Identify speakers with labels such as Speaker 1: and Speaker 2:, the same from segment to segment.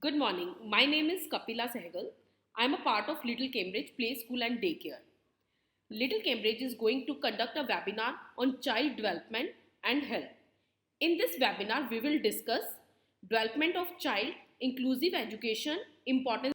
Speaker 1: Good morning. My name is Kapila Sehgal. I am a part of Little Cambridge Play School and Daycare. Little Cambridge is going to conduct a webinar on child development and health. In this webinar, we will discuss development of child, inclusive education, importance.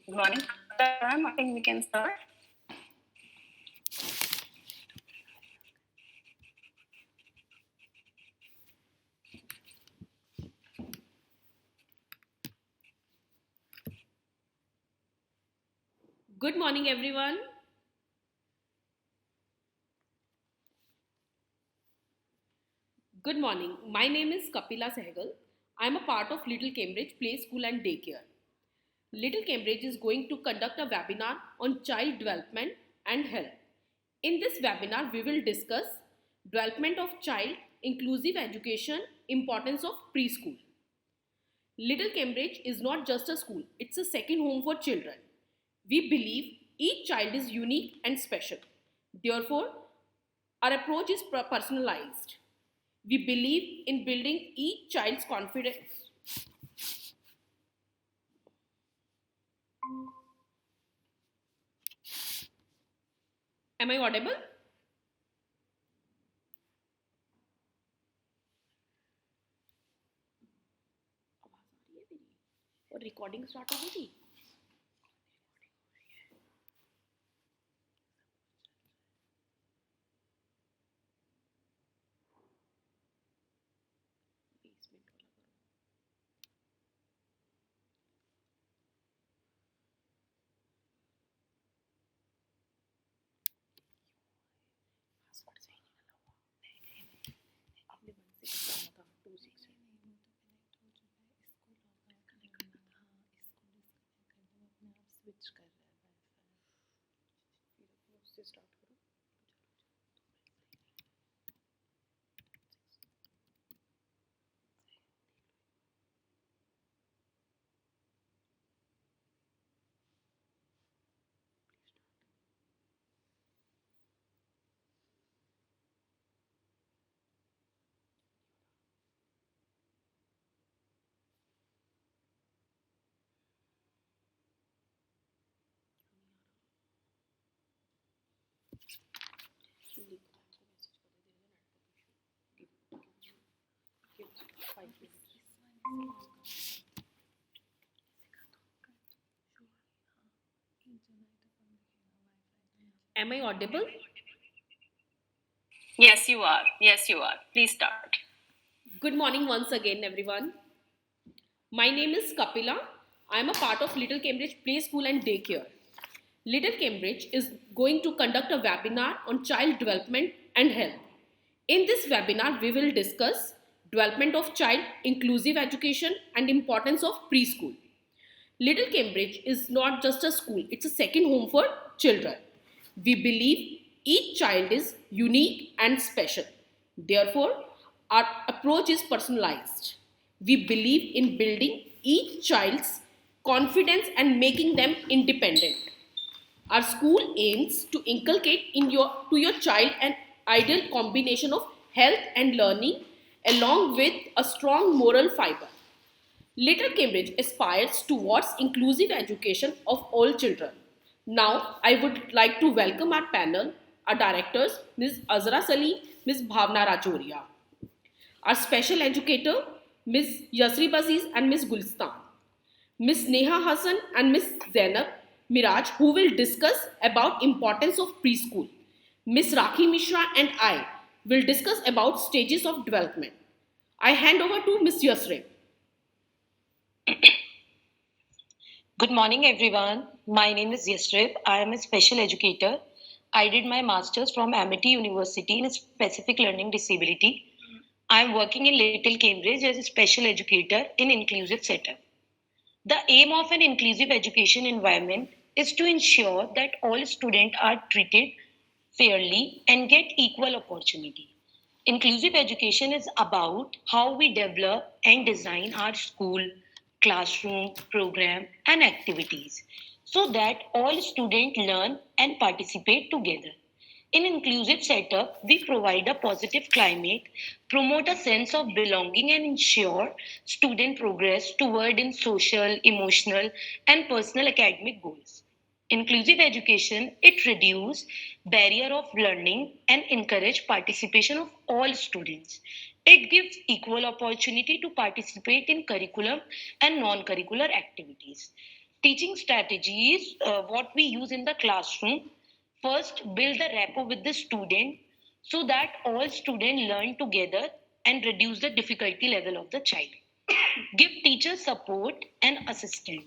Speaker 2: Good morning, ma'am. I think we can start.
Speaker 1: Good morning, everyone. Good morning. My name is Kapila Sehgal. I am a part of Little Cambridge Play School and Daycare. Little Cambridge is going to conduct a webinar on child development and health. In this webinar, we will discuss development of child, inclusive education, importance of preschool. Little Cambridge is not just a school, it's a second home for children. We believe each child is unique and special. Therefore, our approach is personalized. We believe in building each child's confidence. Am I audible? और recording start हो गई थी Am I audible?
Speaker 2: Yes, you are. Yes, you are. Please start.
Speaker 1: Good morning once again, everyone. My name is Kapila. I am a part of Little Cambridge Play School and Daycare. Little Cambridge is going to conduct a webinar on child development and health. In this webinar, we will discuss development of child, inclusive education, and importance of preschool. Little Cambridge is not just a school, it's a second home for children. We believe each child is unique and special. Therefore, our approach is personalized. We believe in building each child's confidence and making them independent. Our school aims to inculcate to your child an ideal combination of health and learning along with a strong moral fiber. Little Cambridge aspires towards inclusive education of all children. Now, I would like to welcome our panel, our directors, Ms. Azra Salim, Ms. Bhavna Rajoria, our special educator, Ms. Yasri Baziz and Ms. Gulistan, Ms. Neha Hassan and Ms. Zainab, Miraj, who will discuss about importance of preschool. Miss Rakhi Mishra and I will discuss about stages of development. I hand over to Miss Yusri.
Speaker 3: Good morning, everyone. My name is Yasrib. I am a special educator. I did my master's from Amity University in specific learning disability. I am working in Little Cambridge as a special educator in inclusive setup. The aim of an inclusive education environment is to ensure that all students are treated fairly and get equal opportunity. Inclusive education is about how we develop and design our school, classroom, program, and activities so that all students learn and participate together. In inclusive setup, we provide a positive climate, promote a sense of belonging, and ensure student progress toward in social, emotional, and personal academic goals. Inclusive education, it reduces barrier of learning and encourage participation of all students. It gives equal opportunity to participate in curriculum and non-curricular activities. Teaching strategies, what we use in the classroom. First, build the rapport with the student so that all students learn together and reduce the difficulty level of the child. Give teachers support and assistance.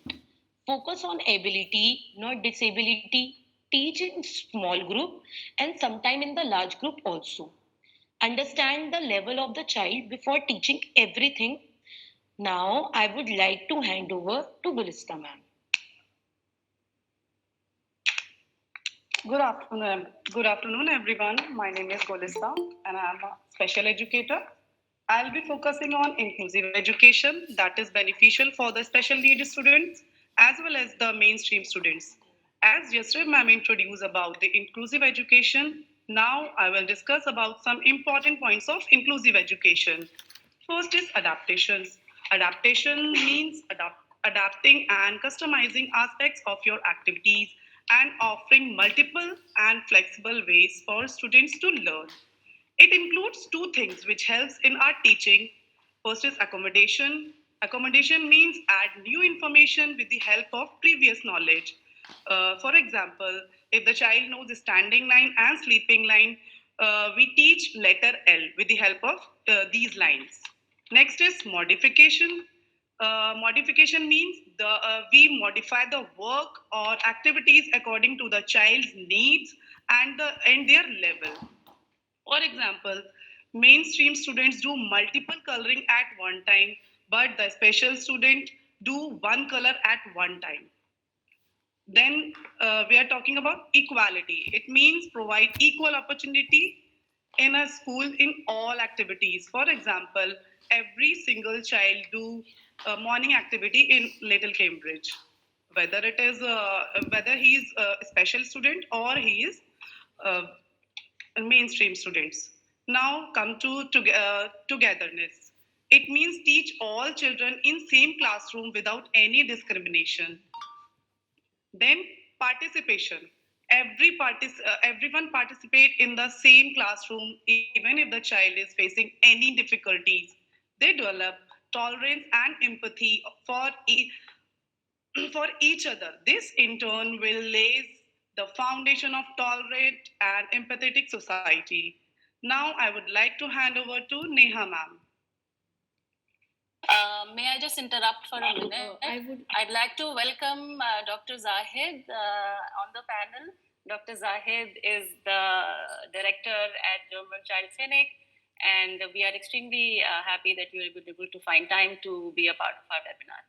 Speaker 3: Focus on ability, not disability. Teach in small group and sometime in the large group also. Understand the level of the child before teaching everything. Now, I would like to hand over to Gulista ma'am.
Speaker 2: Good afternoon, everyone. My name is Golista, and I am a special educator. I'll be focusing on inclusive education that is beneficial for the special needs students as well as the mainstream students. As yesterday ma'am introduced about the inclusive education, now I will discuss about some important points of inclusive education. First is adaptations. Adaptation means adapting and customizing aspects of your activities and offering multiple and flexible ways for students to learn. It includes two things which helps in our teaching. First is accommodation. Accommodation means add new information with the help of previous knowledge. For example, if the child knows the standing line and sleeping line, we teach letter L with the help of these lines. Next is modification. Modification means we modify the work or activities according to the child's needs and their level. For example, mainstream students do multiple coloring at one time, but the special student do one color at one time. Then we are talking about equality. It means provide equal opportunity in a school in all activities. For example, every single child do a morning activity in Little Cambridge, whether it is whether he is a special student or he is uh, mainstream students. Now come to togetherness. It means teach all children in same classroom without any discrimination. Then participation. Everyone participate in the same classroom, even if the child is facing any difficulties. They develop tolerance and empathy for each other. This in turn will lay the foundation of tolerant and empathetic society. Now I would like to hand over to Neha ma'am.
Speaker 4: May I just interrupt for a minute? I'd like to welcome Dr. Zahid on the panel. Dr. Zahid is the director at German Child Clinic, and we are extremely happy that you were able to find time to be a part of our webinar.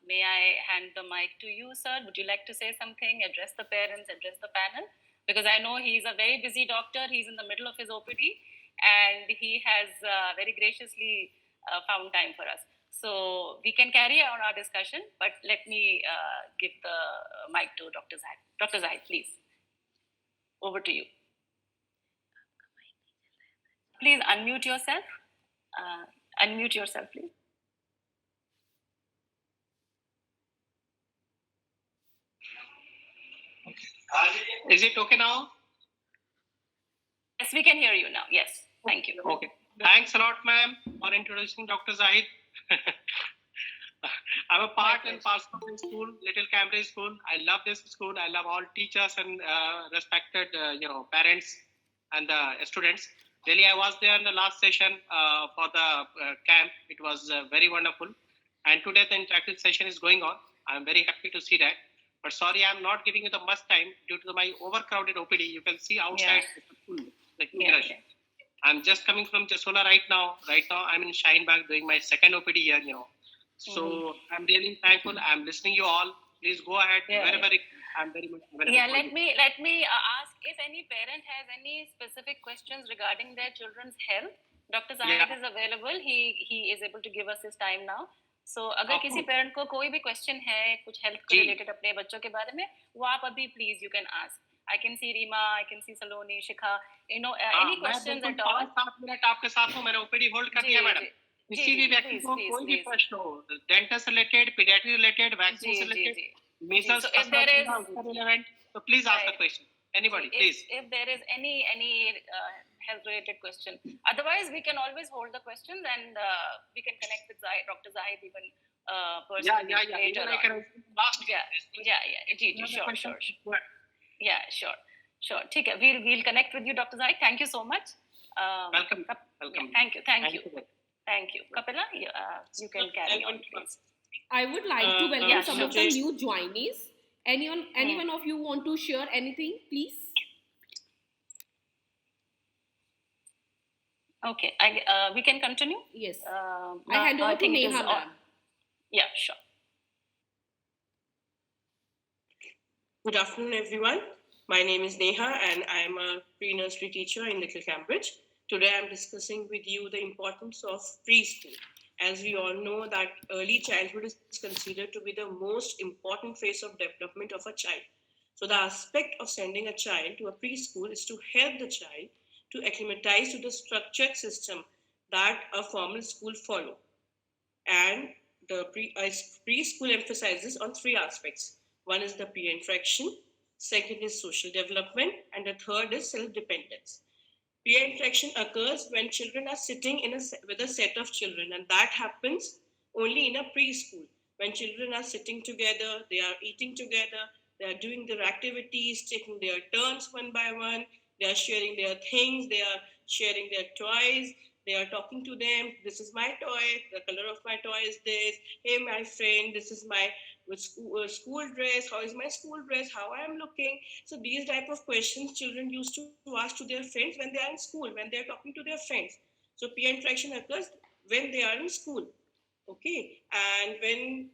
Speaker 4: May I hand the mic to you, sir? Would you like to say something, address the parents, address the panel? Because I know he's a very busy doctor. He's in the middle of his OPD, and he has very graciously found time for us. So we can carry on our discussion, but let me give the mic to Dr. Zahid. Dr. Zahid, please. Over to you. Please unmute yourself. Unmute yourself, please.
Speaker 5: Is it okay now?
Speaker 4: Yes, we can hear you now. Yes, thank you.
Speaker 5: Okay. Thanks a lot, ma'am, for introducing Dr. Zahid. I'm a part and parcel of this school, Little Cambridge School. I love this school. I love all teachers and respected, parents and the students. Really, I was there in the last session for the camp. It was very wonderful. And today the interactive session is going on. I'm very happy to see that. But sorry, I'm not giving you the much time due to my overcrowded OPD. You can see outside it's full. I'm just coming from Jasola right now. Right now, I'm in Shineback doing my second OPD here, So I'm really thankful. I'm listening you all. Please go ahead wherever I'm very much available.
Speaker 4: Yeah, let me ask if any parent has any specific questions regarding their children's health. Dr. Zahid is available. He is able to give us his time now. So अगर किसी parent को कोई भी question है कुछ health को related अपने बच्चों के बारे में वो आप अभी please you can ask. I can see Rima, I can see Saloni, Shikha. Any questions at all?
Speaker 5: 5 minute आपके साथ हूँ. मैंने OPD hold कर दिया मैडम. किसी भी व्यक्ति को कोई भी प्रश्न हो, dentist related, paediatric related, vaccine related, measles,
Speaker 4: so if there is
Speaker 5: relevant, so please ask the question. Anybody, please.
Speaker 4: If there is any health related question, otherwise we can always hold the questions and we can connect with Dr. Zahid even personally later on.
Speaker 5: Last
Speaker 4: Sure. Yeah, sure. ठीक है, we'll connect with you, Dr. Zahid. Thank you so much.
Speaker 5: Welcome.
Speaker 4: Thank you. Kapila, you can carry on, please.
Speaker 1: I would like to welcome some of the new joinees. Anyone of you want to share anything, please?
Speaker 4: Okay, we can continue?
Speaker 1: Yes. I hand over to Neha, ma'am.
Speaker 4: Yeah, sure.
Speaker 6: Good afternoon, everyone. My name is Neha and I am a pre-nursery teacher in Little Cambridge. Today I am discussing with you the importance of preschool. As we all know that early childhood is considered to be the most important phase of development of a child. So the aspect of sending a child to a preschool is to help the child to acclimatize to the structured system that a formal school follow. And the preschool emphasizes on 3 aspects. One is the peer interaction, second is social development, and the third is self-dependence. Peer interaction occurs when children are sitting with a set of children, and that happens only in a preschool. When children are sitting together, they are eating together, they are doing their activities, taking their turns one by one, they are sharing their things, they are sharing their toys, they are talking to them. This is my toy, the color of my toy is this. Hey, my friend, this is my school dress. How is my school dress? How I am looking? So these type of questions children used to ask to their friends when they are in school, when they are talking to their friends. So peer interaction occurs when they are in school. Okay, and when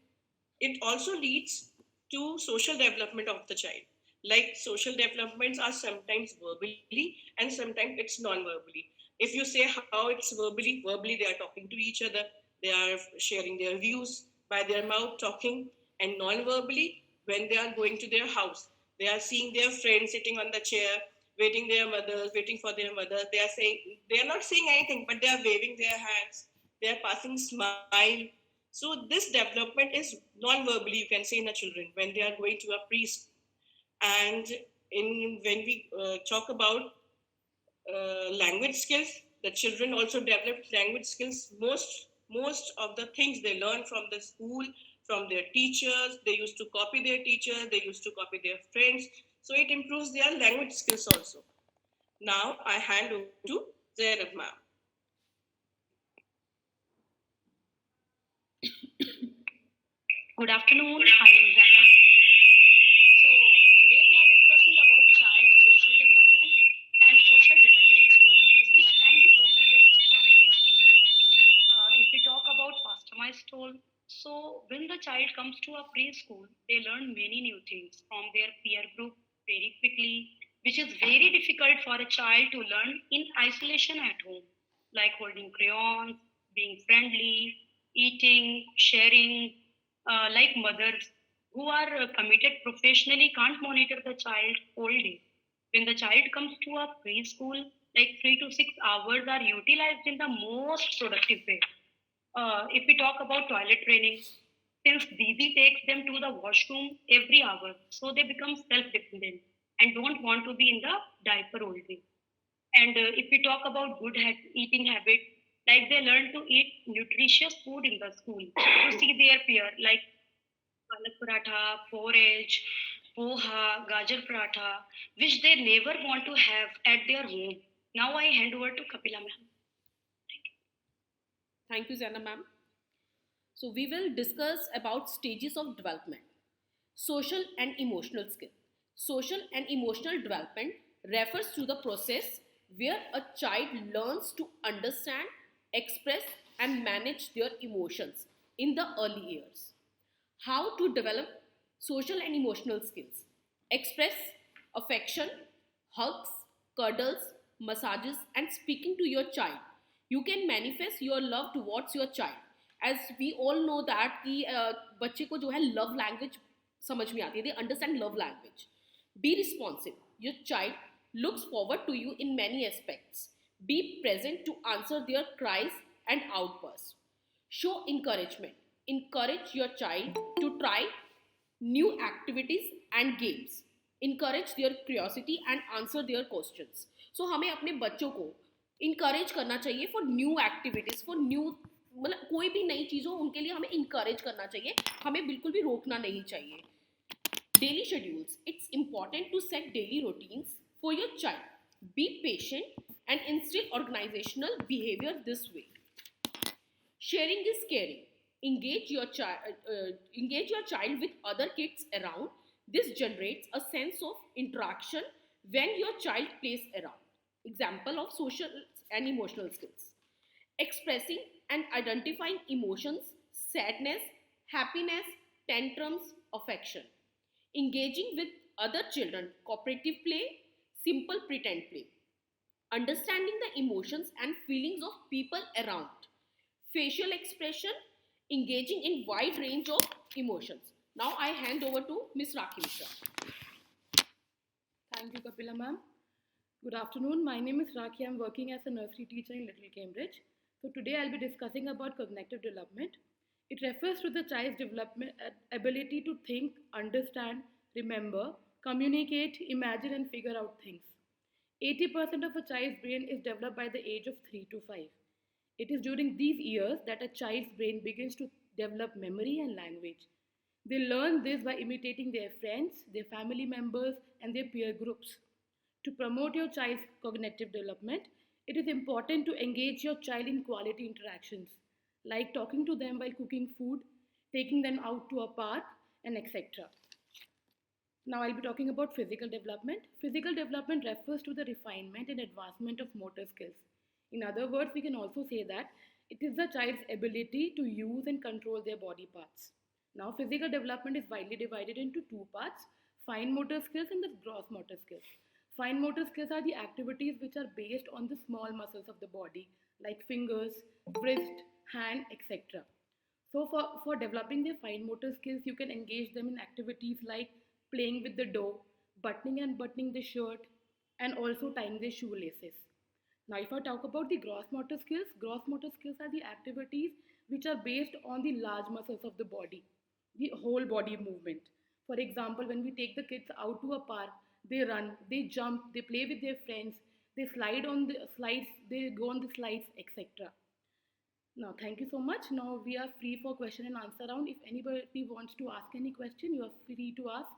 Speaker 6: it also leads to social development of the child. Like social developments are sometimes verbally and sometimes it's non-verbally. If you say how it's verbally they are talking to each other, they are sharing their views by their mouth talking, and non-verbally when they are going to their house, they are seeing their friends sitting on the chair, waiting for their mothers. They are not saying anything, but they are waving their hands, they are passing smile. So this development is non-verbally, you can say, in a children when they are going to a preschool. And when we talk about language skills, the children also develop language skills. Most of the things they learn from the school, from their teachers. They used to copy their teachers, they used to copy their friends. So it improves their language skills also. Now I hand over to Zainab ma'am.
Speaker 7: Good afternoon, I am Zainab. So today we are discussing about child social development and social dependency, which can be promoted if we talk about customized tool. So when the child comes to a preschool, they learn many new things from their peer group very quickly, which is very difficult for a child to learn in isolation at home, like holding crayons, being friendly, eating, sharing, like mothers who are committed professionally can't monitor the child all day. When the child comes to a preschool, like 3 to 6 hours are utilized in the most productive way. If we talk about toilet training, since Didi takes them to the washroom every hour, so they become self-dependent and don't want to be in the diaper all day. And if we talk about good eating habit, Like they learn to eat nutritious food in the school, to see their peer, like palak paratha, porridge, poha, gajar paratha, which they never want to have at their home. Now I hand over to Kapila ma'am.
Speaker 1: Thank you, Zana ma'am. So we will discuss about stages of development. Social and emotional skill. Social and emotional development refers to the process where a child learns to understand, express, and manage their emotions in the early years. How to develop social and emotional skills. Express affection, hugs, cuddles, massages, and speaking to your child. You can manifest your love towards your child. As we all know that कि बच्चे को जो है love language समझ में आती है. They understand love language. Be responsive. Your child looks forward to you in many aspects. Be present to answer their cries and outbursts. Show encouragement. Encourage your child to try new activities and games. Encourage their curiosity and answer their questions. So हमें अपने बच्चों को encourage करना चाहिए for new activities, for new मतलब कोई भी नई चीज़ हो उनके लिए हमें encourage करना चाहिए, हमें बिल्कुल भी रोकना नहीं चाहिए. Daily schedules. It's important to set daily routines for your child. Be patient and instill organizational behavior this way. Sharing is caring. Engage your child with other kids around. This generates a sense of interaction when your child plays around. Example of social and emotional skills. Expressing and identifying emotions, sadness, happiness, tantrums, affection. Engaging with other children, cooperative play, simple pretend play. Understanding the emotions and feelings of people around. Facial expression, engaging in wide range of emotions. Now I hand over to Ms. Rakhi Mishra.
Speaker 8: Thank you, Kapila ma'am. Good afternoon. My name is Rakhi. I'm working as a nursery teacher in Little Cambridge. So today I'll be discussing about cognitive development. It refers to the child's development ability to think, understand, remember, communicate, imagine, and figure out things. 80% of a child's brain is developed by the age of 3 to 5. It is during these years that a child's brain begins to develop memory and language. They learn this by imitating their friends, their family members, and their peer groups. To promote your child's cognitive development, it is important to engage your child in quality interactions, like talking to them while cooking food, taking them out to a park, and etc. Now I'll be talking about physical development. Physical development refers to the refinement and advancement of motor skills. In other words, we can also say that it is the child's ability to use and control their body parts. Now, physical development is widely divided into two parts: fine motor skills and the gross motor skills. Fine motor skills are the activities which are based on the small muscles of the body, like fingers, wrist, hand, etc. So, for developing their fine motor skills, you can engage them in activities like playing with the dough, buttoning and buttoning the shirt, and also tying their shoelaces. Now, if I talk about the gross motor skills are the activities which are based on the large muscles of the body, the whole body movement. For example, when we take the kids out to a park, they run, they jump, they play with their friends, they slide on the slides, they go on the slides, etc. Now, thank you so much. Now we are free for question and answer round. If anybody wants to ask any question, you are free to ask.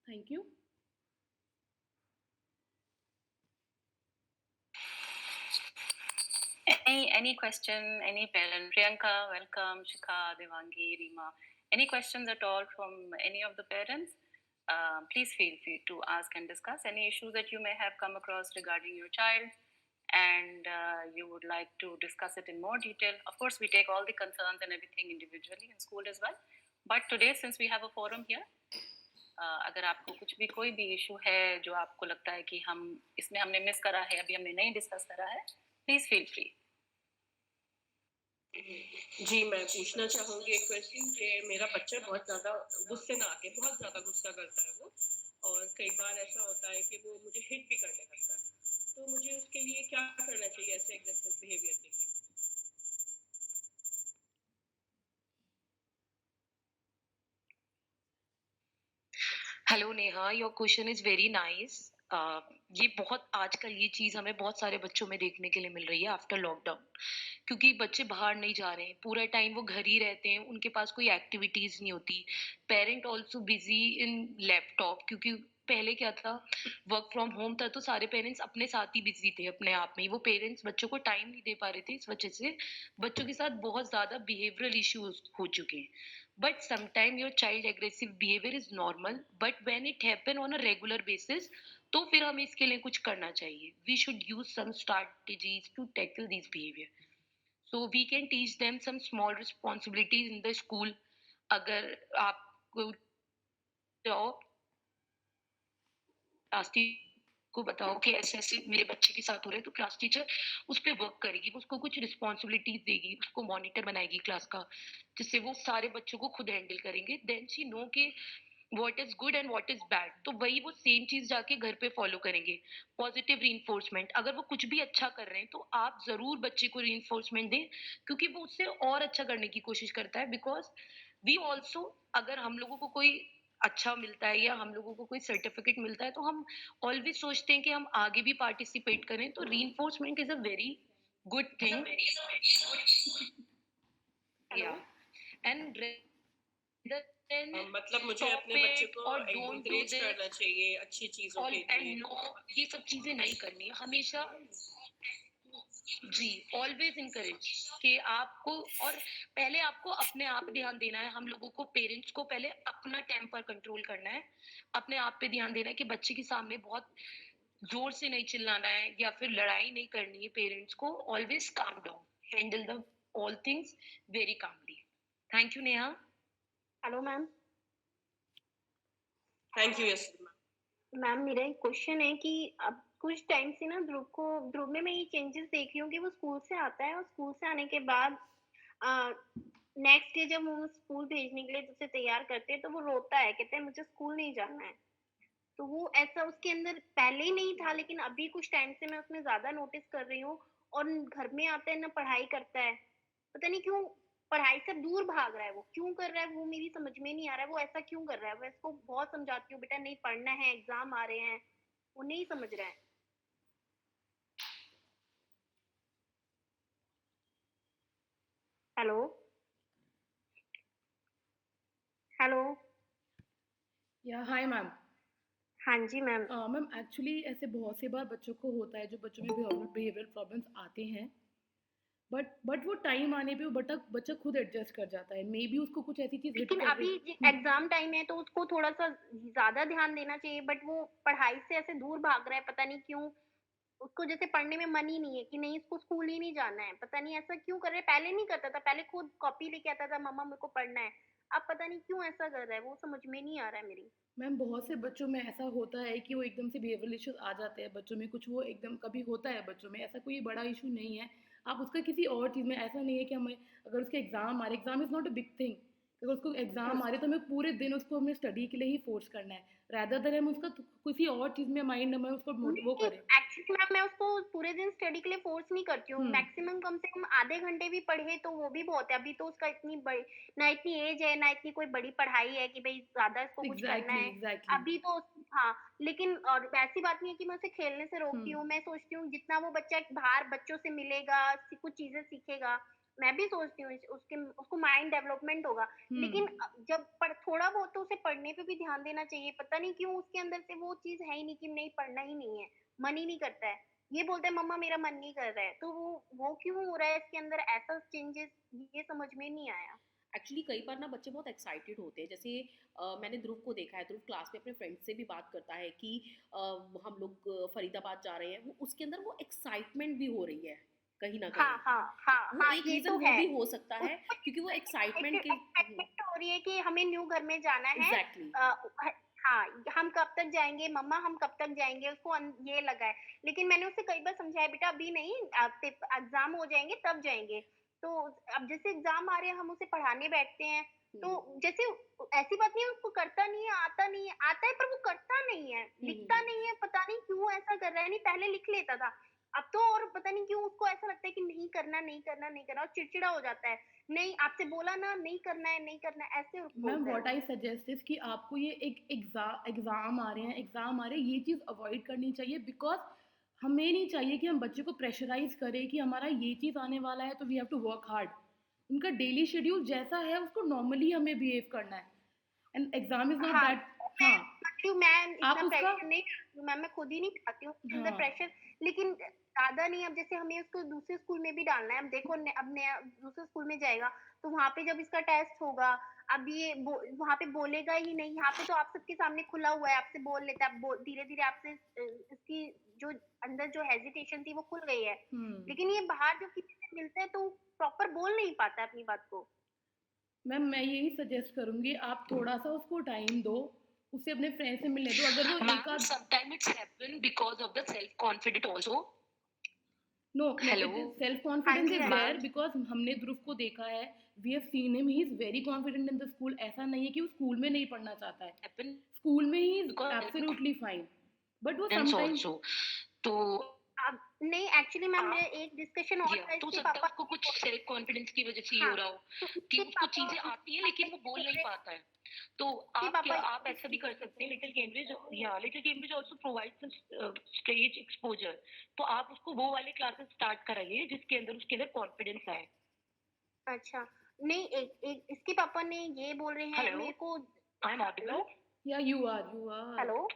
Speaker 8: Thank you.
Speaker 4: Any question, any parent? Priyanka, welcome. Shikha, Devangi, Rima. Any questions at all from any of the parents? Please feel free to ask and discuss any issues that you may have come across regarding your child, and you would like to discuss it in more detail. Of course, we take all the concerns and everything individually in school as well. But today, since we have a forum here, अगर आपको कुछ भी कोई भी issue है जो आपको लगता है कि हम इसमें हमने मिस करा है, अभी हमने नहीं डिस्कस करा है, प्लीज फील फ्री.
Speaker 6: जी, मैं पूछना चाहूँगी एक क्वेश्चन कि मेरा बच्चा बहुत ज़्यादा गुस्से में आके बहुत ज़्यादा गुस्सा करता है वो, और कई बार ऐसा होता है कि वो मुझे हिट भी करने लगता है, तो मुझे उसके लिए क्या करना चाहिए ऐसे एग्रेसिव बिहेवियर के लिए?
Speaker 3: Hello Neha, your question is very nice. ये बहुत आजकल ये चीज़ हमें बहुत सारे बच्चों में देखने के लिए मिल रही है आफ्टर लॉकडाउन, क्योंकि बच्चे बाहर नहीं जा रहे हैं, पूरा टाइम वो घर ही रहते हैं, उनके पास कोई एक्टिविटीज़ नहीं होती। Parent also busy in laptop, क्योंकि पहले क्या था, वर्क फ्रॉम होम था तो सारे पेरेंट्स अपने साथ ही बिज़ी थे अपने आप में ही। वो पेरेंट्स बच्चों को टाइम नहीं दे पा रहे थे, इस वजह से बच्चों के साथ बहुत ज़्यादा बिहेवियरल इश्यूज़ हो चुके हैं। But sometimes your child aggressive behavior is normal, but when it happen on a regular basis, तो फिर हमें इसके लिए कुछ करना चाहिए. We should use some strategies to tackle these behavior. So we can teach them some small responsibilities in the school. अगर आपको जाओ क्लास को बताओ कि ऐसे-ऐसे मेरे बच्चे के साथ हो रहा है, तो क्लास टीचर उस पे वर्क करेगी, उसको कुछ रिस्पॉन्सिबिलिटीज़ देगी, उसको मॉनिटर बनाएगी क्लास का, जिससे वो सारे बच्चों को खुद हैंडल करेंगे। देन शी नो कि what is good and what is bad, तो वही वो सेम चीज़ जाके घर पे फॉलो करेंगे। पॉजिटिव रीइंफोर्समेंट, अगर वो कुछ भी अच्छा कर रहे हैं, तो आप ज़रूर बच्चे को रीइंफोर्समेंट दें, क्योंकि वो उससे और अच्छा करने की कोशिश करता है। बिकॉज़ वी ऑल्सो, अगर हम लोगों को कोई अच्छा मिलता है या हम लोगों को कोई सर्टिफिकेट मिलता है, तो हम ऑलवेज सोचते हैं कि हम आगे भी पार्टिसिपेट करें। तो reinforcement is a very good thing. या एंड
Speaker 6: मतलब मुझे अपने बच्चे को एनकरेज करना चाहिए अच्छी चीजों के लिए।
Speaker 3: नो, ये सब चीजें नहीं करनी है हमेशा। जी, ऑलवेज इनकरेज कि आपको, और पहले आपको अपने आप ध्यान देना है। हम लोगों को, पेरेंट्स को, पहले अपना टेम्पर कंट्रोल करना है, अपने आप पे ध्यान देना है कि बच्चे के सामने बहुत जोर से नहीं चिल्लाना है या फिर लड़ाई नहीं करनी है। पेरेंट्स को always calm down, handle the all things very calmly. Thank you Neha.
Speaker 9: Hello ma'am.
Speaker 6: Thank you. Yes
Speaker 9: ma'am, मेरा एक क्वेश्चन है कि अब कुछ टाइम से ना ध्रुव में मैं ये चेंजेस देख रही हूँ कि वो स्कूल से आता है और स्कूल से आने के बाद नेक्स्ट डे जब हम स्कूल भेजने के लिए उसे तैयार करते हैं तो वो रोता है, कहते हैं मुझे स्कूल नहीं जाना है। तो वो ऐसा उसके अंदर पहले ही नहीं था, लेकिन अभी कुछ टाइम से मैं उसमें ज्यादा नोटिस कर रही हूँ। और घर में आता है ना पढ़ाई करता है, पता नहीं क्यों पढ़ाई से दूर भाग रहा है। वो क्यों कर रहा है वो मेरी समझ में नहीं आ रहा है, वो ऐसा क्यों कर रहा है। मैं इसको बहुत समझाती हूँ, बेटा नहीं पढ़ना है, एग्जाम आ रहे हैं, वो नहीं समझ रहा है। Hello hello.
Speaker 8: या हाय मैम।
Speaker 9: हाँ जी मैम।
Speaker 8: मैम एक्चुअली ऐसे बहुत से बार बच्चों को होता है, जो बच्चों में बिहेवियरल प्रॉब्लम्स आते हैं, बट वो टाइम आने पे वो बच्चा खुद एडजस्ट कर जाता है। मे बी उसको कुछ ऐसी चीज हिट
Speaker 9: लेकिन
Speaker 8: कर
Speaker 9: अभी
Speaker 8: रही।
Speaker 9: एग्जाम टाइम है तो उसको थोड़ा सा ज्यादा ध्यान देना चाहिए, बट वो पढ़ाई से ऐसे दूर भाग रहा है, पता नहीं क्यों। उसको जैसे पढ़ने में मन ही नहीं है कि नहीं इसको स्कूल ही नहीं जाना है, पता नहीं ऐसा क्यों कर रहा है। पहले नहीं करता था, पहले खुद कॉपी लेके आता था, मम्मा मेरे को पढ़ना है। अब पता नहीं क्यों ऐसा कर रहा है, वो समझ में नहीं आ रहा है मेरी।
Speaker 8: मैम बहुत से बच्चों में ऐसा होता है कि वो एकदम से बिहेवियरल इश्यूज आ जाते हैं बच्चों में, कुछ वो एकदम कभी होता है बच्चों में, ऐसा कोई बड़ा इशू नहीं है। आप उसका किसी और चीज़ में, ऐसा नहीं है कि हमें अगर उसके एग्जाम आ रहे, exam is not a big thing, अगर उसको एग्जाम आ रहे तो हमें पूरे दिन उसको हमें स्टडी के लिए ही फोर्स करना है, रैदर देन हम उसका किसी और चीज़ में माइंड हमें उसको वो करें।
Speaker 9: एक्चुअली मैम मैं उसको पूरे दिन स्टडी के लिए फोर्स नहीं करती हूँ। मैक्सिमम कम से कम आधे घंटे भी पढ़े तो वो भी बहुत है। अभी तो उसका इतनी बड़ी ना, इतनी एज है ना, इतनी कोई बड़ी पढ़ाई है कि भाई ज्यादा इसको कुछ करना है। अभी तो हाँ, लेकिन और ऐसी बात नहीं है कि मैं उसे खेलने से रोकती हूँ। मैं सोचती हूँ जितना वो बच्चा बाहर बच्चों से मिलेगा, कुछ चीजें सीखेगा, मैं भी सोचती हूँ उसको माइंड डेवलपमेंट होगा। लेकिन जब थोड़ा बहुत तो उसे पढ़ने पे भी ध्यान देना चाहिए। पता नहीं क्यों उसके अंदर से वो चीज है ही नहीं कि नहीं पढ़ना ही नहीं है, मन ही नहीं करता है। ये बोलता है मम्मा मेरा मन नहीं कर रहा है। तो वो क्यों हो रहा है इसके अंदर ऐसा चेंजेस, ये समझ में नहीं आया।
Speaker 1: एक्चुअली कई बार ना बच्चे बहुत एक्साइटेड होते हैं। जैसे मैंने ध्रुव को देखा है, ध्रुव क्लास में अपने फ्रेंड्स से भी बात करता है कि हम लोग फरीदाबाद जा रहे हैं। वो उसके अंदर वो एक्साइटमेंट भी हो रही है कहीं ना कहीं। वो एक
Speaker 9: ये
Speaker 1: रीजन
Speaker 9: तो
Speaker 1: वो
Speaker 9: है।
Speaker 1: भी हो सकता है क्योंकि वो एक्साइटमेंट के
Speaker 9: एक्साइटमेंट हो रही है कि हमें न्यू घर में जाना है।
Speaker 1: एग्जैक्टली।
Speaker 9: हाँ, हम कब तक जाएंगे मम्मा, हम कब तक जाएंगे, उसको ये लगा है। लेकिन मैंने उसे कई बार समझाया, बेटा अभी नहीं, एग्जाम हो जाएंगे तब जाएंगे। तो अब जैसे एग्जाम आ रहे हैं, हम उसे पढ़ाने बैठते हैं, तो जैसे ऐसी बात नहीं है उसको करता नहीं है, आता नहीं है, आता है पर वो करता नहीं है, लिखता नहीं है, पता नहीं क्यों ऐसा कर रहा है। नहीं पहले लिख लेता था, अब तो और पता नहीं क्यों उसको ऐसा लगता है कि नहीं करना नहीं करना नहीं करना, और चिड़चिड़ा हो जाता है, नहीं आपसे बोला ना, नहीं करना है नहीं करना है, ऐसे
Speaker 8: मैम
Speaker 9: बोलता है
Speaker 8: व्हाट
Speaker 9: वो।
Speaker 8: आई सजेस्ट इज कि आपको ये एक एग्जाम आ रहे हैं, एग्जाम आ रहे हैं, ये चीज़ अवॉइड करनी चाहिए, बिकॉज हमें नहीं चाहिए कि हम बच्चे को प्रेशराइज करें कि हमारा ये चीज़ आने वाला है तो we have to work hard. उनका डेली शेड्यूल जैसा है उसको नॉर्मली हमें बिहेव करना है, एंड एग्जाम इज नॉट
Speaker 9: हाँ,
Speaker 8: दैट।
Speaker 9: मैं
Speaker 8: हाँ,
Speaker 9: समझती हूँ, मैं
Speaker 8: आप
Speaker 9: इतना
Speaker 8: उसका
Speaker 9: प्रेशर नहीं डालती हूँ मैम, मैं खुद ही नहीं चाहती हूँ उसके अंदर
Speaker 8: हाँ
Speaker 9: प्रेशर, लेकिन ज़्यादा नहीं। अब जैसे हमें उसको दूसरे स्कूल में भी डालना है, अब देखो अब नया दूसरे स्कूल में जाएगा, तो वहाँ पे जब इसका टेस्ट होगा, अब ये वहाँ पे बोलेगा ही नहीं, यहाँ पे तो आप सबके सामने खुला हुआ है, आपसे बोल लेता है, धीरे-धीरे आपसे इसकी जो अंदर जो हेजिटेशन थी वो खुल गई है। लेकिन ये बाहर जब किसी से मिलता है तो प्रॉपर बोल नहीं पाता है अपनी बात को।
Speaker 8: मैम मैं यही सजेस्ट करूंगी, आप थोड़ा सा उसको टाइम दो, उसे अपने फ्रेंड से मिलने दो, अगर वो एक
Speaker 3: Ma'am,
Speaker 8: आध
Speaker 3: sometimes it's happen because of the self-confidence also.
Speaker 8: No no
Speaker 3: Hello,
Speaker 8: it is self
Speaker 9: हाँ
Speaker 8: कॉन्फिडेंस
Speaker 9: जी,
Speaker 8: इज
Speaker 9: हाँ
Speaker 3: ma'am.
Speaker 8: देयर, बिकॉज हमने ध्रुव को देखा है, we have seen him, he is very confident in the school. ऐसा नहीं है कि वो स्कूल में नहीं पढ़ना चाहता है,
Speaker 3: Happen
Speaker 8: स्कूल में he is
Speaker 3: because
Speaker 8: absolutely fine, but वो
Speaker 3: self-confidence
Speaker 8: समटाइम
Speaker 3: also. तो
Speaker 9: अब नहीं, एक्चुअली मैम मेरा
Speaker 3: आप
Speaker 9: एक डिस्कशन और था,
Speaker 3: तो
Speaker 9: इसके
Speaker 3: सकता है
Speaker 9: पापा
Speaker 3: उसको
Speaker 9: ये
Speaker 3: कुछ
Speaker 9: बोल
Speaker 3: सेल्फ कॉन्फिडेंस की वजह से ये
Speaker 9: हाँ,
Speaker 3: हो रहा हो
Speaker 9: तो
Speaker 3: कि
Speaker 9: इसके
Speaker 3: उसको
Speaker 9: पापा
Speaker 3: चीजें आती हैं लेकिन वो बोल नहीं पाता है। तो
Speaker 9: इसके
Speaker 3: आप
Speaker 9: पापा
Speaker 3: आप ऐसा भी कर सकते हैं, little Cambridge also provides stage exposure. तो आप उसको वो वाले क्लासेस स्टार्ट कराइए जिसके अंदर उसके अंदर कॉन्फिडेंस आए।
Speaker 9: अच्छा, नहीं एक एक इसके पापा ने ये बोल रहे हैं
Speaker 3: हेलो,
Speaker 9: मेरे को।
Speaker 3: I am audible?
Speaker 8: या you are
Speaker 9: hello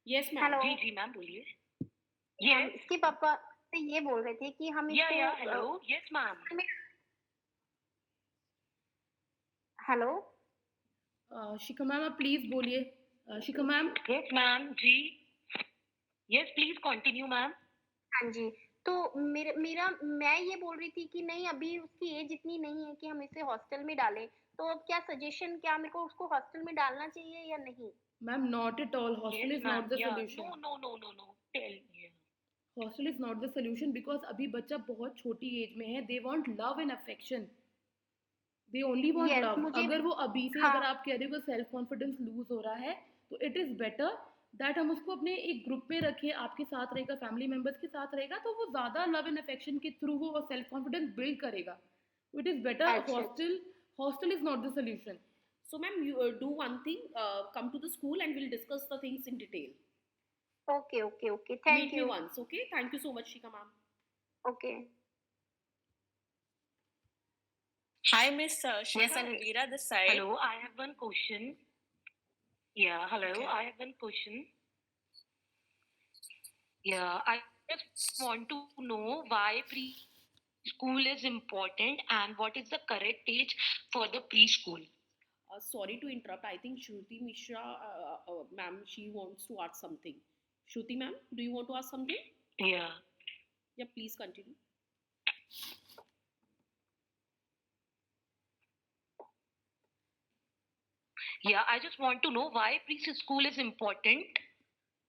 Speaker 1: Yes, ma'am.
Speaker 9: Hello
Speaker 3: जी जी मैम बोलिए।
Speaker 9: मैम,
Speaker 3: यस
Speaker 9: इसके पापा से ये बोल रहे थे कि हम इसको
Speaker 3: hello, yes ma'am.
Speaker 9: Hello
Speaker 8: Shikha ma'am आप प्लीज बोलिए, शिखा मैम।
Speaker 3: यस मैम जी, यस प्लीज कंटिन्यू मैम।
Speaker 9: हाँ जी, तो मेरा मेरा मैं ये बोल रही थी कि नहीं, अभी उसकी एज इतनी नहीं है कि हम इसे हॉस्टल में डालें, तो अब क्या सजेशन, क्या मेरे को उसको हॉस्टल में डालना चाहिए या नहीं?
Speaker 8: Ma'am not at all, hostel
Speaker 3: yes
Speaker 8: is not
Speaker 3: ma'am,
Speaker 8: the
Speaker 3: या
Speaker 8: solution,
Speaker 3: no no no no no tell me.
Speaker 8: Hostel is not the solution, because अभी बच्चा बहुत छोटी एज में है, they want love and affection, they only want
Speaker 9: yes
Speaker 8: love.
Speaker 9: मुझे
Speaker 8: अगर वो अभी से,
Speaker 9: हाँ
Speaker 8: अगर आप कह रहे हो सेल्फ कॉन्फिडेंस लूज हो रहा है, तो इट इज़ बेटर दैट हम उसको अपने एक ग्रुप में रखें, आपके साथ रहेगा, फैमिली मेम्बर्स के साथ रहेगा, तो वो ज़्यादा लव एंड अफेक्शन के थ्रू वो सेल्फ कॉन्फिडेंस बिल्ड करेगा। इट इज़ बेटर,
Speaker 9: अच्छा अच्छा
Speaker 8: hostel is not the solution.
Speaker 1: So, ma'am, you do one thing. Come to the school and we'll discuss the things in detail.
Speaker 9: Okay okay okay, thank
Speaker 1: Meet me
Speaker 9: you.
Speaker 1: once, okay? Thank you so much, Shika ma'am.
Speaker 9: Okay
Speaker 4: Hi, Miss Shweta Rivera, this side.
Speaker 3: Hello, I have one question. Yeah, hello,
Speaker 4: Okay.
Speaker 3: I have one question. Yeah, I just want to know why preschool is important and what is the correct age for the preschool.
Speaker 1: Sorry to interrupt. I think Shruti Mishra, ma'am, she wants to ask something. Shruti ma'am, do you want to ask something?
Speaker 3: Yeah.
Speaker 1: Yeah, please continue.
Speaker 3: Yeah, I just want to know why preschool is important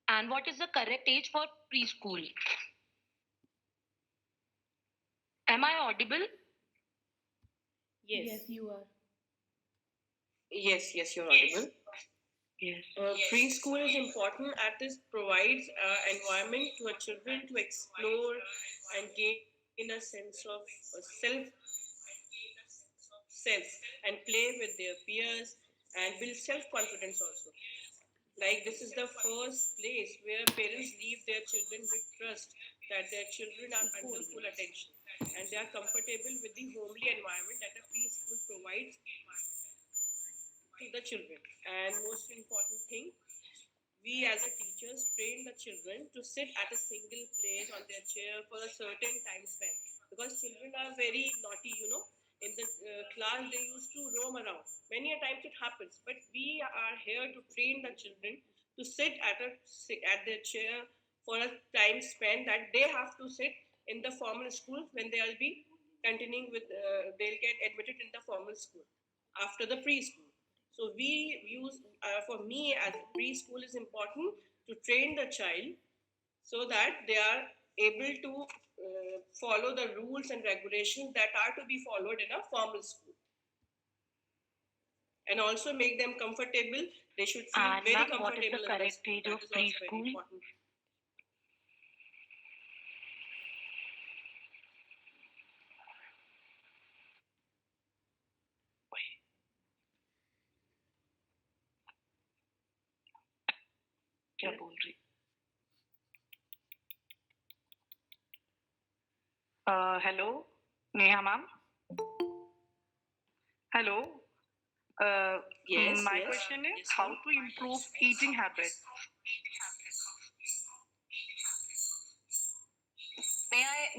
Speaker 3: and what is the correct age for preschool. Am I audible?
Speaker 1: Yes.
Speaker 8: Yes you are.
Speaker 6: Yes, yes, you're audible.
Speaker 3: Yes.
Speaker 6: Preschool is important as it provides an environment to a children to explore and gain a sense of self and play with their peers and build self-confidence also. Like this is the first place where parents leave their children with trust that their children are under full attention and they are comfortable with the homely environment that a preschool provides to the children. And most important thing, we as a teachers train the children to sit at a single place on their chair for a certain time span, because children are very naughty, in the class they used to roam around. Many a times it happens, but we are here to train the children to sit at their chair for a time span that they have to sit in the formal school when they'll be continuing with they'll get admitted in the formal school after the preschool. So we use, for me as preschool is important to train the child so that they are able to follow the rules and regulations that are to be followed in a formal school. And also make them comfortable. They should feel
Speaker 3: And
Speaker 6: very
Speaker 3: ma'am, what is the
Speaker 6: comfortable in the
Speaker 3: correct
Speaker 6: school.
Speaker 3: age
Speaker 6: That
Speaker 3: of
Speaker 6: is also very
Speaker 3: preschool?
Speaker 6: important.
Speaker 2: क्या बोल रही? Hello, Neha ma'am. Hello.
Speaker 6: Yes.
Speaker 2: My question is how to improve eating habits.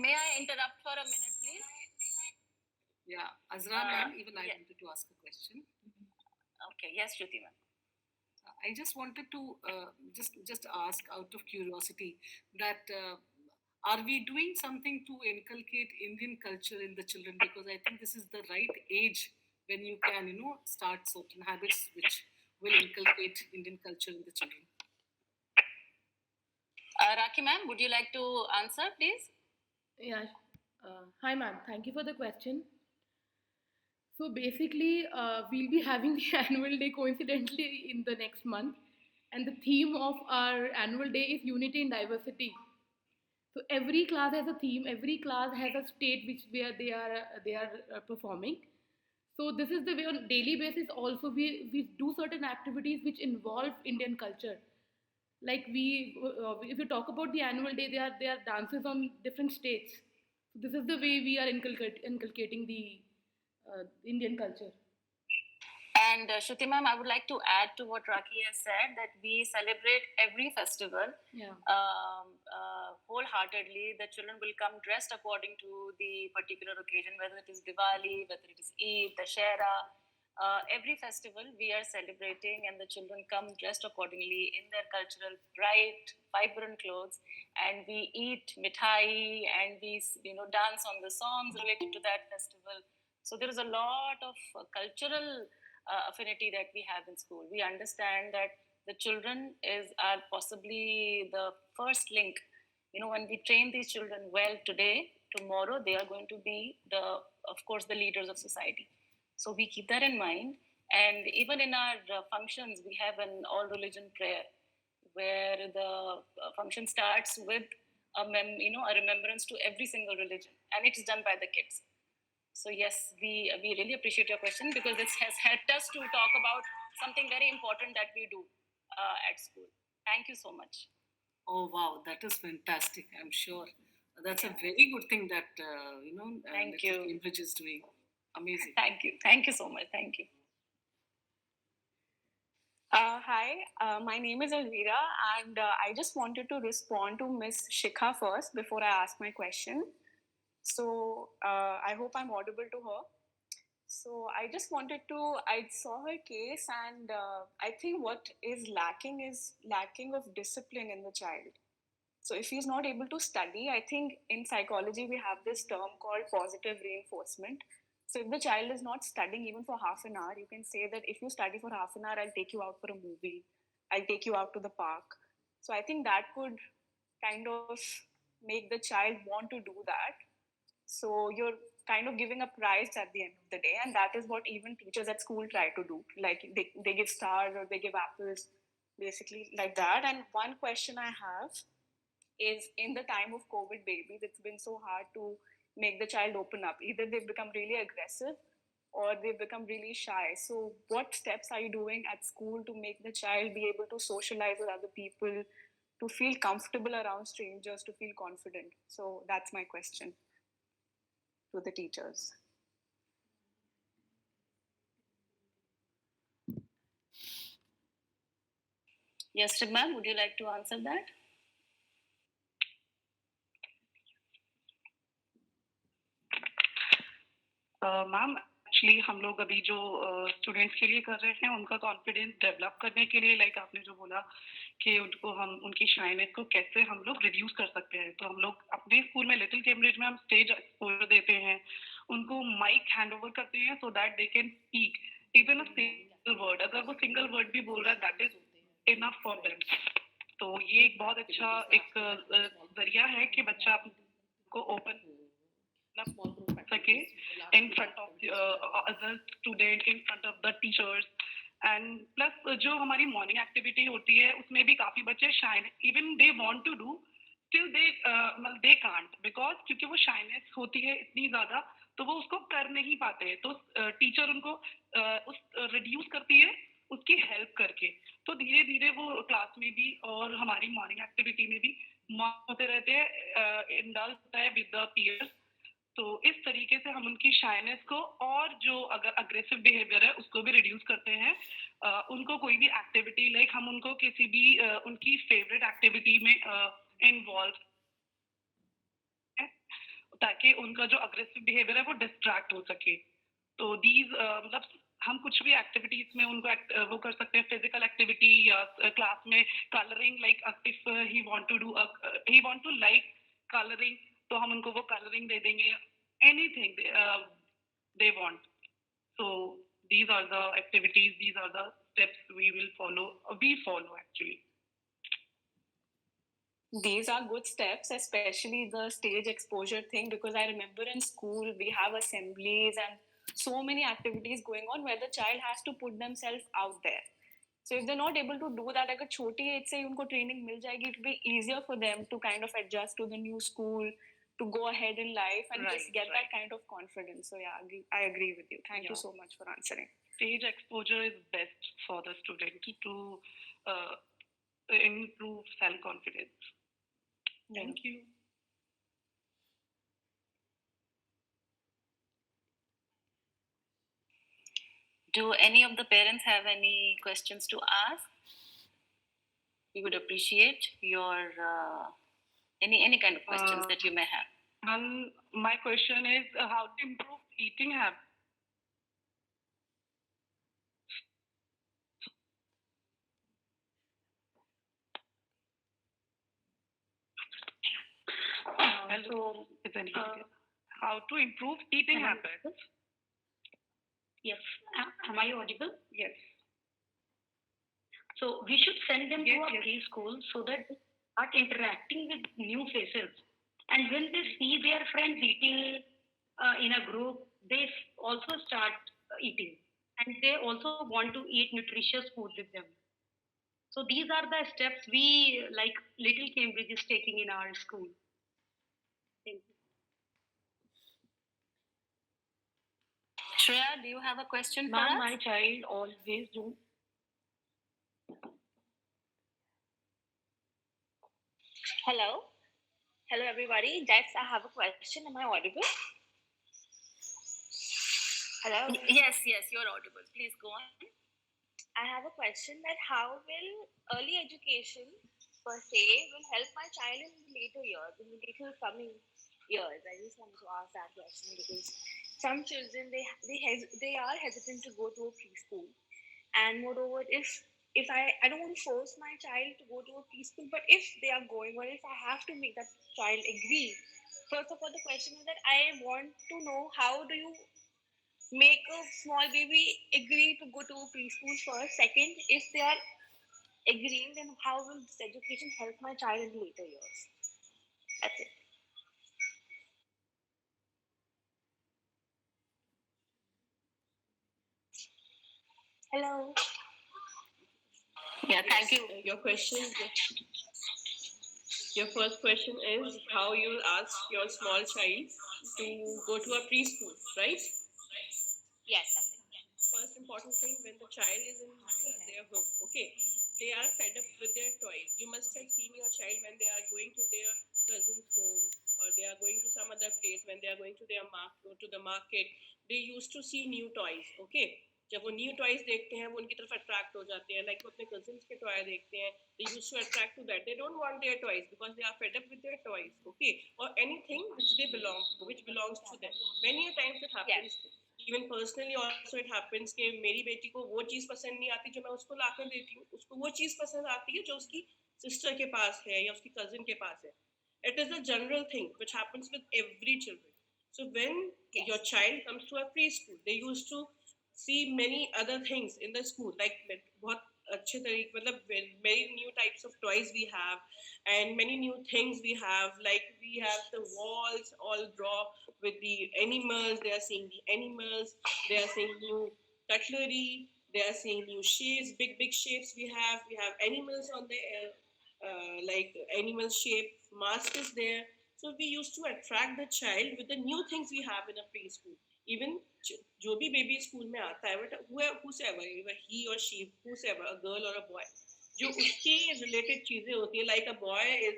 Speaker 4: May I interrupt for a minute, please?
Speaker 10: Yeah, Azra ma'am, even I wanted to ask a question.
Speaker 4: Okay, yes, Shruti ma'am.
Speaker 10: I just wanted to just ask out of curiosity that are we doing something to inculcate Indian culture in the children? Because I think this is the right age when you can, start certain habits which will inculcate Indian culture in the children.
Speaker 4: Rakhi ma'am, would you like to answer, please?
Speaker 8: Yeah. Hi, ma'am. Thank you for the question. So basically, we'll be having the annual day coincidentally in the next month, and the theme of our annual day is unity in diversity. So every class has a theme. Every class has a state which where they are performing. So this is the way on daily basis. Also, we do certain activities which involve Indian culture. Like if you talk about the annual day, there are dances on different states. So this is the way we are inculcating the Indian culture.
Speaker 4: And Shruti ma'am, I would like to add to what Rakhi has said that we celebrate every festival wholeheartedly. The children will come dressed according to the particular occasion, whether it is Diwali, whether it is Eid, Dashera. Every festival we are celebrating, and the children come dressed accordingly in their cultural, bright, vibrant clothes, and we eat mithai and we dance on the songs related to that festival. So there is a lot of cultural affinity that we have in school. We understand that the children are possibly the first link. When we train these children well today, tomorrow they are going to be of course, the leaders of society. So we keep that in mind. And even in our functions, we have an all-religion prayer where the function starts with a remembrance to every single religion, and it is done by the kids. So yes, we really appreciate your question because this has helped us to talk about something very important that we do at school. Thank you so much.
Speaker 10: Oh wow, that is fantastic! I'm sure that's a very good thing that
Speaker 4: Thank you.
Speaker 10: Cambridge is doing. Amazing.
Speaker 4: Thank you so much. Thank you.
Speaker 11: Hi, my name is Elvira, and I just wanted to respond to Miss Shikha first before I ask my question. So I hope I'm audible to her. So I just wanted to, I saw her case, and I think what is lacking of discipline in the child. So if he's not able to study, I think in psychology we have this term called positive reinforcement. So if the child is not studying even for half an hour, you can say that if you study for half an hour, I'll take you out for a movie. I'll take you out to the park. So I think that could kind of make the child want to do that. So you're kind of giving a prize at the end of the day, and that is what even teachers at school try to do. Like they give stars or they give apples, basically like that. And one question I have is, in the time of COVID babies, it's been so hard to make the child open up. Either they've become really aggressive or they've become really shy. So what steps are you doing at school to make the child be able to socialize with other people, to feel comfortable around strangers, to feel confident? So that's my question to the teachers.
Speaker 4: Yes, ma'am, would you like to answer that?
Speaker 2: Ma'am actually हम लोग अभी जो students के लिए कर रहे हैं उनका कॉन्फिडेंस डेवलप करने के लिए, लाइक आपने जो बोला कि हम उनकी शाइनेस को कैसे हम लोग रिड्यूस कर सकते हैं, तो हम लोग अपने स्कूल में लिटिल कैम्ब्रिज में हम स्टेज एक्सपोजर देते हैं, उनको माइक हैंड ओवर करते हैं so that they can speak even a single word. अगर वो सिंगल वर्ड भी बोल रहा है that is enough for them. तो ये एक बहुत अच्छा एक जरिया है कि बच्चा को ओपन सके in front of other student, in front of the teachers. And plus जो हमारी मॉर्निंग एक्टिविटी होती है उसमें भी काफी बच्चे shine, even they want to do still they can't, because क्योंकि वो शाइनेस होती है इतनी ज्यादा तो वो उसको कर नहीं पाते हैं. तो टीचर उनको उस रिड्यूस करती है उसकी हेल्प करके। तो धीरे धीरे वो क्लास में भी और हमारी मॉर्निंग एक्टिविटी में भी होते रहते हैं, इंडल्ज होता है विद द पीयर्स। तो इस तरीके से हम उनकी शाइनेस को और जो अगर अग्रेसिव बिहेवियर है उसको भी रिड्यूस करते हैं। उनको कोई भी एक्टिविटी लाइक हम उनको किसी भी उनकी फेवरेट एक्टिविटी में इन्वॉल्व, ताकि उनका जो अग्रेसिव बिहेवियर है वो डिस्ट्रैक्ट हो सके। तो दीज मतलब हम कुछ भी एक्टिविटीज में उनको वो कर सकते हैं, फिजिकल एक्टिविटी या क्लास में colouring, like if he want to do he want to like colouring, तो हम उनको वो कलरिंग दे देंगे, anything they want. So these are the activities, these are the steps we will follow, we follow actually.
Speaker 11: These are good steps, especially the stage exposure thing, because I remember in school we have assemblies and so many activities going on where the child has to put themselves out there. So if they're not able to do that, अगर छोटी as से उनको training मिल जाएगी, it will be easier for them to kind of adjust to the new school, to go ahead in life and just get that kind of confidence. So yeah, I agree with you. Thank you so much for answering.
Speaker 2: Stage exposure is best for the student to improve self-confidence. Thank you.
Speaker 4: Do any of the parents have any questions to ask? We would appreciate your any kind of questions that you may have.
Speaker 2: My question is how to improve eating habits. Hello. How to improve eating habits?
Speaker 7: Yes. Am I audible?
Speaker 2: Yes.
Speaker 7: So we should send them to a preschool so that they start interacting with new faces. And when they see their friends eating in a group, they also start eating. And they also want to eat nutritious food with them. So these are the steps we, like Little Cambridge, is taking in our school. Thank you.
Speaker 4: Shreya, do you have a question for us?
Speaker 7: My child always do.
Speaker 12: Hello. Hello, everybody. That's I have a question. Am I audible? Hello.
Speaker 4: Yes, you're audible. Please go on.
Speaker 12: I have a question that how will early education per se will help my child in the later years, in the later coming years. I just wanted to ask that question because some children they are hesitant to go to a preschool, and moreover, if I don't want to force my child to go to a preschool, but if they are going, or if I have to make that child agree, first of all, the question is that I want to know how do you make a small baby agree to go to a preschool first. Second, if they are agreeing, then how will this education help my child in later years? That's it. Hello.
Speaker 4: Yeah, thank you.
Speaker 6: Your first question is how you will ask your small child to go to a preschool, right?
Speaker 12: Yes, that's it.
Speaker 6: First important thing, when the child is in their home, okay, they are fed up with their toys. You must have seen your child when they are going to their cousin's home or they are going to some other place, when they are going to the market, they used to see new toys, okay. जब वो new toys देखते हैं वो उनकी तरफ attract हो जाते हैं, लाइक वो अपने कजिन्स के टॉय देखते हैं, they used to attract to that. They don't want their toys because they are fed up with their toys, okay, or anything which belongs to them. Many a times it happens.
Speaker 12: Yes.
Speaker 6: Even personally also it happens कि मेरी बेटी को वो चीज पसंद नहीं आती जो मैं उसको लाकर देती हूँ, उसको वो चीज पसंद आती है जो उसकी सिस्टर के पास है या उसकी कजिन के पास है. It is a general thing which happens with every children. So when your child comes to a preschool, they used to see many other things in the school, like बहुत अच्छे तरीके मतलब many new types of toys we have and many new things we have, like we have the walls all draw with the animals. They are seeing the animals, they are seeing new cutlery, they are seeing new shapes, big shapes. We have animals on the like animal shape mask is there. So we used to attract the child with the new things we have in a preschool. Even जो भी baby school में आता है, but whosoever he or she, whosoever, a girl or a boy, जो उसके related चीजें होती है, like a boy is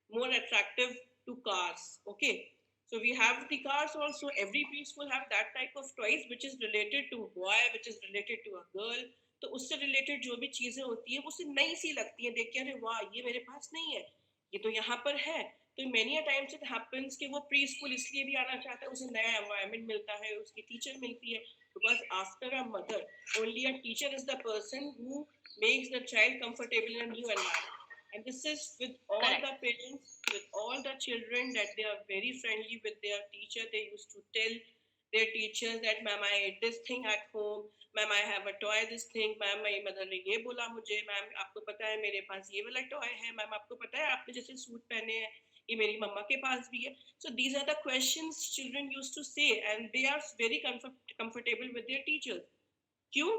Speaker 6: more attractive to cars. Okay, so we have the cars also. Every preschool have that type of toys which is related to boy, which is related to a girl. तो उससे related जो भी चीजें होती है वो उसे नई सी लगती है, देख के अरे वाह ये मेरे पास नहीं है, ये तो यहाँ पर है. तो many a times it happens कि वो प्री स्कूल इसलिए भी आना चाहता है, उसे नया एनवायरनमेंट मिलता है, उसकी टीचर मिलती है. Because after a mother, only a teacher is the person who makes the child comfortable in a new environment. And this is with all
Speaker 12: Correct.
Speaker 6: the parents, with all the children, that they are very friendly with their teacher. They used to tell their teachers that ma'am I ate this thing at home, ma'am I have a toy this thing, ma'am मेरी mother ने ये बोला मुझे, ma'am आपको पता है मेरे पास ये वाला toy है, ma'am आपको पता है आपने जैसे सूट पहने हैं ये मेरी मम्मा के पास भी है. So these are the questions children used to say, and they are very comfortable with their teachers. क्यों?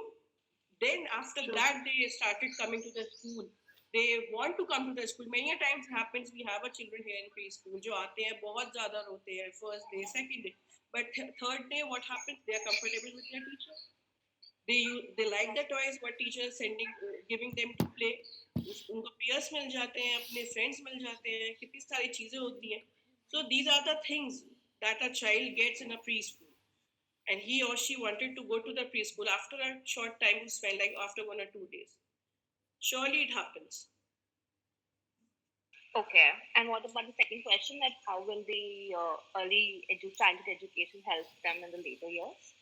Speaker 6: Then after that they started coming to the school. They want to come to the school. Many a times happens we have a children here in preschool जो आते हैं बहुत ज़्यादा रोते हैं first day, second day, but third day what happens? They are comfortable with their teacher. They like the toys what teacher is giving them to play. उनको peers मिल जाते हैं, अपने friends मिल जाते हैं, कितनी सारी चीजें होती हैं. So these are the things that a child gets in a preschool. And he or she wanted to go to the preschool after a short time you spend, like after 1 or 2 days. Surely it happens.
Speaker 12: Okay, and what about the second question, that how will the early childhood education help them in the later years?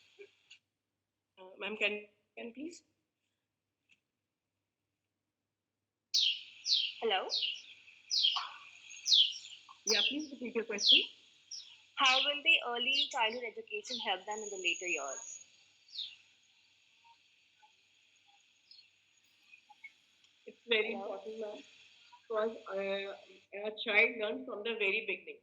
Speaker 6: Ma'am, can please?
Speaker 12: Hello?
Speaker 6: Yeah, please repeat your question.
Speaker 12: How will the early childhood education help them in the later years?
Speaker 6: It's very important, ma'am, because a child learns from the very beginning.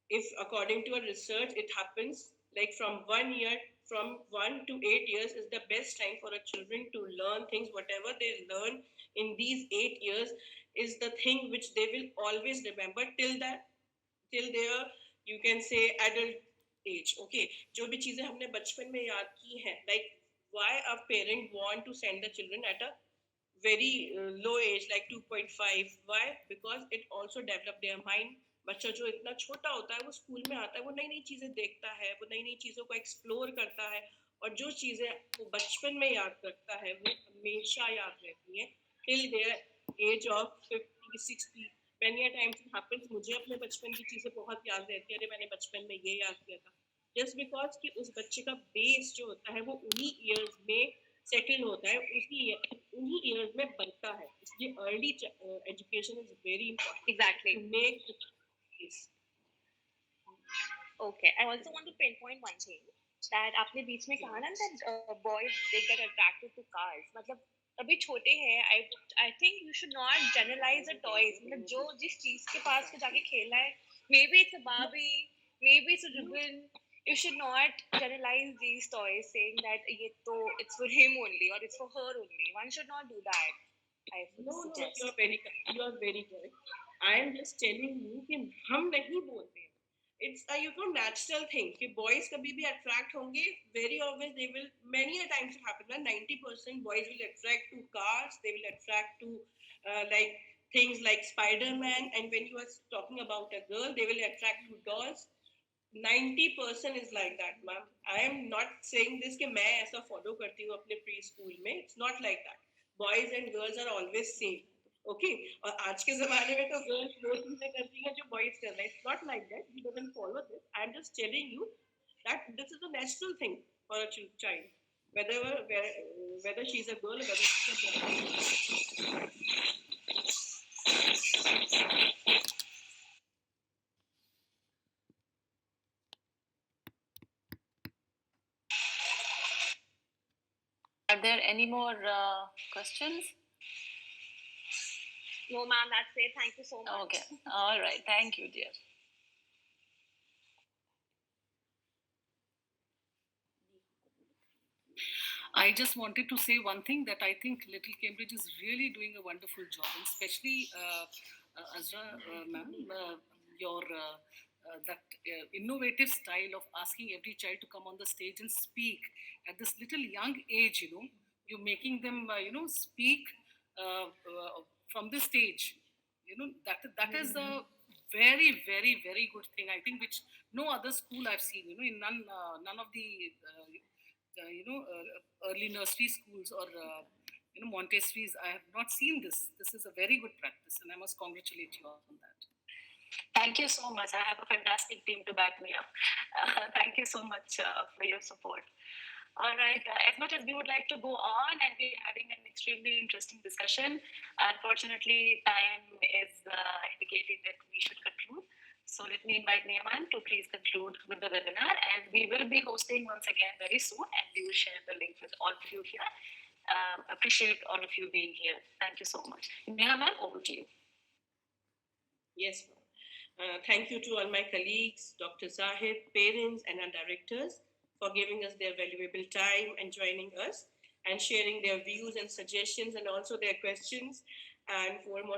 Speaker 6: If according to a research, it happens like from 1 year, from 1 to 8 years is the best time for a children to learn things. Whatever they learn in these 8 years is the thing which they will always remember till their, you can say, adult age. Okay, जो भी चीजें हमने बचपन में याद की हैं, like why a parent want to send the children at a very low age, like 2.5. Why? Because it also develop their mind. बच्चा जो इतना छोटा होता है वो स्कूल में आता है, वो नई नई चीजें देखता है, वो नई नई चीजों को एक्सप्लोर करता है, और जो चीजें वो बचपन में याद करता है वो हमेशा याद रहती हैं till their age of 50, 60. Many a times it happens, मुझे अपने बचपन की चीजें बहुत याद रहती है, अरे मैंने बचपन में ये याद किया था. Just because कि उस बच्चे का बेस जो होता है वो उन्हीं ईयर्स में सेटल होता है, उन्हीं ईयर्स में बनता है. इसलिए early education is very important.
Speaker 12: Exactly.
Speaker 6: To make the case.
Speaker 12: Okay, I also want to pinpoint one thing, that आपने बीच में कहा ना that boys they get attracted to cars. मतलब अभी छोटे हैं, I think you should not generalize the toys. मतलब जो जिस चीज के पास को जाके खेलना है, maybe it's a Barbie, maybe it's a ribbon. You should not generalize these toys saying that it's for him only or it's for her only. One should not do that.
Speaker 6: No, you are very correct. I am just telling you कि हम नहीं बोलते हैं. It's a natural thing कि boys कभी भी attract होंगे. Very obvious they will. Many a times it happens that 90% boys will attract to cars. They will attract to like things like Spider-Man. And when you are talking about a girl, they will attract to dolls. 90% is like that, ma'am. I am not saying this कि मैं ऐसा follow करती हूँ अपने pre school में. It's not like that. Boys and girls are always same. Okay, और आज के ज़माने में तो girls वो चीज़ें करती हैं जो boys कर रहे हैं. It's not like that. We don't follow this. I'm just telling you that this is a natural thing for a child, whether she's a girl or whether she's a boy.
Speaker 4: Are there any more questions?
Speaker 12: No, ma'am, that's it. Thank you so much.
Speaker 4: Okay. All right. Thank you, dear.
Speaker 10: I just wanted to say one thing, that I think Little Cambridge is really doing a wonderful job, and especially Azra, ma'am, your innovative style of asking every child to come on the stage and speak at this little young age. You're making them speak from the stage. That is a very, very, very good thing, I think, which no other school I've seen. In none of the early nursery schools or Montessori's, I have not seen this. This is a very good practice, and I must congratulate you on that.
Speaker 3: Thank you so much. I have a fantastic team to back me up. Thank you so much for your support. All right. As much as we would like to go on and be having an extremely interesting discussion, unfortunately, time is indicating that we should conclude. So let me invite Neeman to please conclude with the webinar, and we will be hosting once again very soon, and we will share the link with all of you here. Appreciate all of you being here. Thank you so much. Neeman, over to you.
Speaker 6: Yes, thank you to all my colleagues, Dr. Zahid, parents, and our directors for giving us their valuable time and joining us and sharing their views and suggestions and also their questions, and foremost